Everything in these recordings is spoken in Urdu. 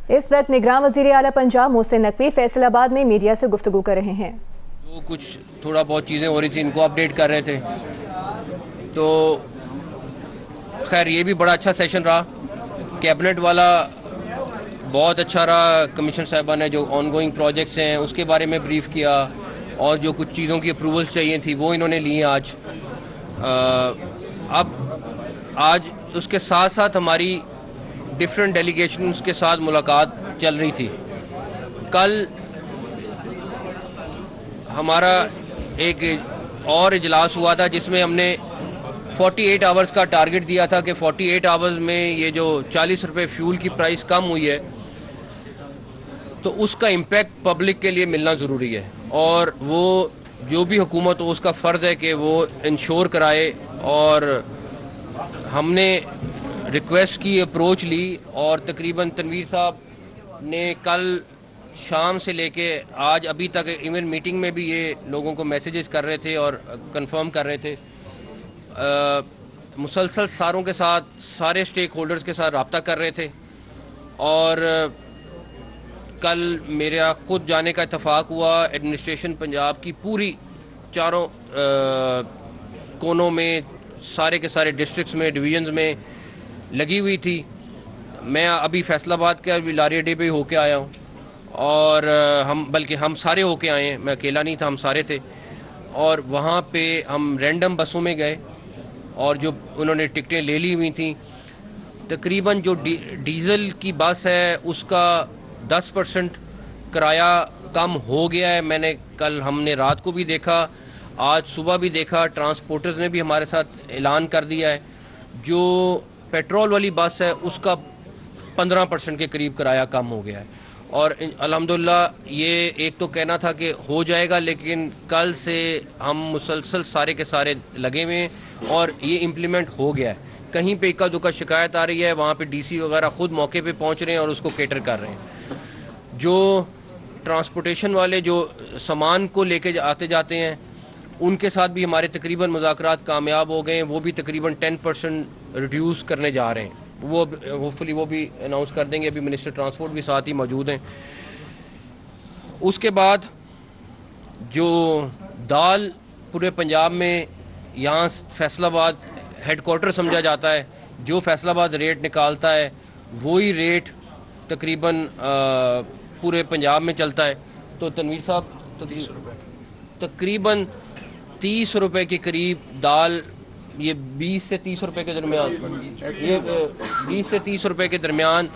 اس وقت نگراں وزیر اعلیٰ پنجاب محسن نقوی فیصل آباد میں میڈیا سے گفتگو کر رہے ہیں. جو کچھ تھوڑا بہت چیزیں ہو رہی تھیں ان کو اپڈیٹ کر رہے تھے. تو خیر یہ بھی بڑا اچھا سیشن رہا. کیبنٹ والا بہت اچھا رہا. کمیشن صاحبہ نے جو آن گوئنگ پروجیکٹس ہیں اس کے بارے میں بریف کیا اور جو کچھ چیزوں کی اپروولس چاہیے تھی وہ انہوں نے لی آج. اب آج اس کے ساتھ ساتھ ہماری ڈفرینٹ ڈیلیگیشنز کے ساتھ ملاقات چل رہی تھی. کل ہمارا ایک اور اجلاس ہوا تھا جس میں ہم نے 48 آورز کا ٹارگٹ دیا تھا کہ 48 آورز میں یہ جو 40 روپے فیول کی پرائس کم ہوئی ہے تو اس کا امپیکٹ پبلک کے لیے ملنا ضروری ہے. اور وہ جو بھی حکومت ہو اس کا فرض ہے کہ وہ انشور کرائے. اور ہم نے ریکویسٹ کی, اپروچ لی اور تقریباً تنویر صاحب نے کل شام سے لے کے آج ابھی تک ایون میٹنگ میں بھی یہ لوگوں کو میسیجز کر رہے تھے اور کنفرم کر رہے تھے. مسلسل ساروں کے ساتھ سارے سٹیک ہولڈرز کے ساتھ رابطہ کر رہے تھے. اور کل میرا خود جانے کا اتفاق ہوا. ایڈمنسٹریشن پنجاب کی پوری چاروں کونوں میں سارے کے سارے ڈسٹرکٹس میں ڈویژنز میں لگی ہوئی تھی. میں ابھی فیصل آباد کے ابھی لاریہ ڈے پہ ہو کے آیا ہوں اور ہم سارے ہو کے آئے ہیں. میں اکیلا نہیں تھا, ہم سارے تھے. اور وہاں پہ ہم رینڈم بسوں میں گئے اور جو انہوں نے ٹکٹیں لے لی ہوئی تھیں تقریباً جو ڈیزل کی بس ہے اس کا 10% کرایہ کم ہو گیا ہے. میں نے کل ہم نے رات کو بھی دیکھا, آج صبح بھی دیکھا. ٹرانسپورٹرز نے بھی ہمارے ساتھ اعلان کر دیا ہے. جو پیٹرول والی بس ہے اس کا 15% کے قریب کرایہ کم ہو گیا ہے. اور الحمدللہ یہ ایک تو کہنا تھا کہ ہو جائے گا لیکن کل سے ہم مسلسل سارے کے سارے لگے ہوئے ہیں اور یہ امپلیمنٹ ہو گیا ہے. کہیں پہ اکا دکا شکایت آ رہی ہے وہاں پہ ڈی سی وغیرہ خود موقع پہ پہنچ رہے ہیں اور اس کو کیٹر کر رہے ہیں. جو ٹرانسپورٹیشن والے جو سامان کو لے کے آتے جاتے ہیں ان کے ساتھ بھی ہمارے تقریباً مذاکرات کامیاب ہو گئے ہیں. وہ بھی تقریباً 10% ریڈیوس کرنے جا رہے ہیں. وہ ہوپفلی وہ بھی اناؤنس کر دیں گے. ابھی منسٹر ٹرانسپورٹ بھی ساتھ ہی موجود ہیں. اس کے بعد جو دال پورے پنجاب میں یہاں فیصل آباد ہیڈ کوارٹر سمجھا جاتا ہے, جو فیصل آباد ریٹ نکالتا ہے وہی ریٹ تقریباً پورے پنجاب میں چلتا ہے. تو تنویر صاحب تقریباً 30 روپے کے قریب دال, یہ 20 سے 30 روپے کے درمیان, یہ 20 سے 30 روپے کے درمیان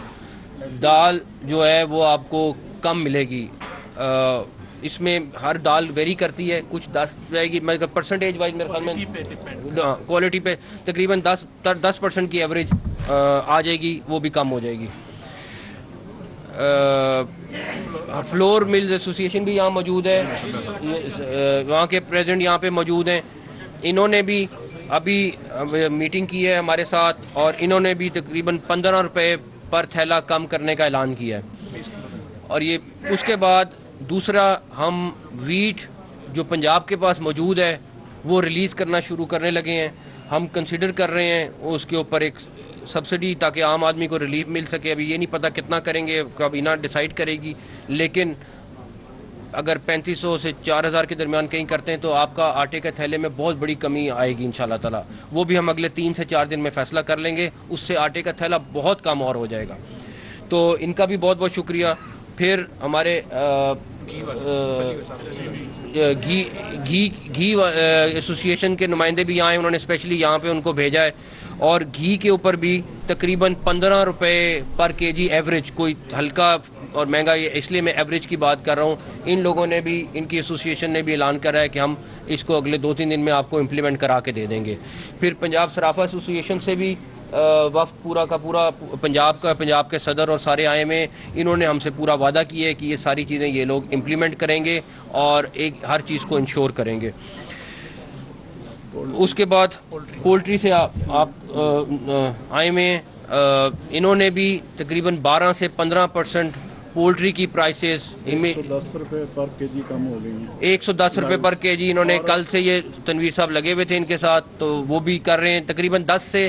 دال جو ہے وہ آپ کو کم ملے گی. اس میں ہر دال ویری کرتی ہے, کچھ 10 جائے گی پرسنٹیج وائز میرے خیال میں کوالٹی پہ تقریباً 10% کی ایوریج آ جائے گی, وہ بھی کم ہو جائے گی. فلور ملز ایسوسیشن بھی یہاں موجود ہے, وہاں کے پریزیڈنٹ یہاں پہ موجود ہیں. انہوں نے بھی ابھی میٹنگ کی ہے ہمارے ساتھ اور انہوں نے بھی تقریباً 15 روپے پر تھیلا کم کرنے کا اعلان کیا ہے. اور یہ اس کے بعد دوسرا ہم ویٹ جو پنجاب کے پاس موجود ہے وہ ریلیز کرنا شروع کرنے لگے ہیں. ہم کنسیڈر کر رہے ہیں اس کے اوپر ایک سبسڈی تاکہ عام آدمی کو ریلیف مل سکے. ابھی یہ نہیں پتہ کتنا کریں گے, کابینہ ڈیسائیڈ کرے گی, لیکن اگر 3500 سے 4000 کے درمیان کہیں کرتے ہیں تو آپ کا آٹے کے تھیلے میں بہت بڑی کمی آئے گی انشاءاللہ تعالی. وہ بھی ہم اگلے 3 سے 4 دن میں فیصلہ کر لیں گے, اس سے آٹے کا تھیلا بہت کم اور ہو جائے گا. تو ان کا بھی بہت بہت شکریہ. پھر ہمارے گھی ایسوسیشن کے نمائندے بھی آئے, انہوں نے اسپیشلی یہاں پہ ان کو بھیجا ہے. اور گھی کے اوپر بھی تقریباً 15 روپے پر کے جی ایوریج, کوئی ہلکا اور مہنگا, یہ اس لیے میں ایوریج کی بات کر رہا ہوں. ان لوگوں نے بھی, ان کی ایسوسیشن نے بھی اعلان کرا ہے کہ ہم اس کو اگلے 2-3 دن میں آپ کو امپلیمنٹ کرا کے دے دیں گے. پھر پنجاب صرافہ ایسوسیشن سے بھی وفد پورا کا پورا پنجاب کے صدر اور سارے آئے میں, انہوں نے ہم سے پورا وعدہ کیا ہے کہ یہ ساری چیزیں یہ لوگ امپلیمنٹ کریں گے اور ہر چیز کو انشور کریں گے. اس کے بعد پولٹری سے آپ آئے میں انہوں نے بھی تقریباً 12 سے 15% پولٹری کی پرائسز 110 روپے پر کے جی کم ہو گئی ہیں. 110 روپے پر کے جی انہوں نے کل سے, یہ تنویر صاحب لگے ہوئے تھے ان کے ساتھ, تو وہ بھی کر رہے ہیں. تقریباً 10 سے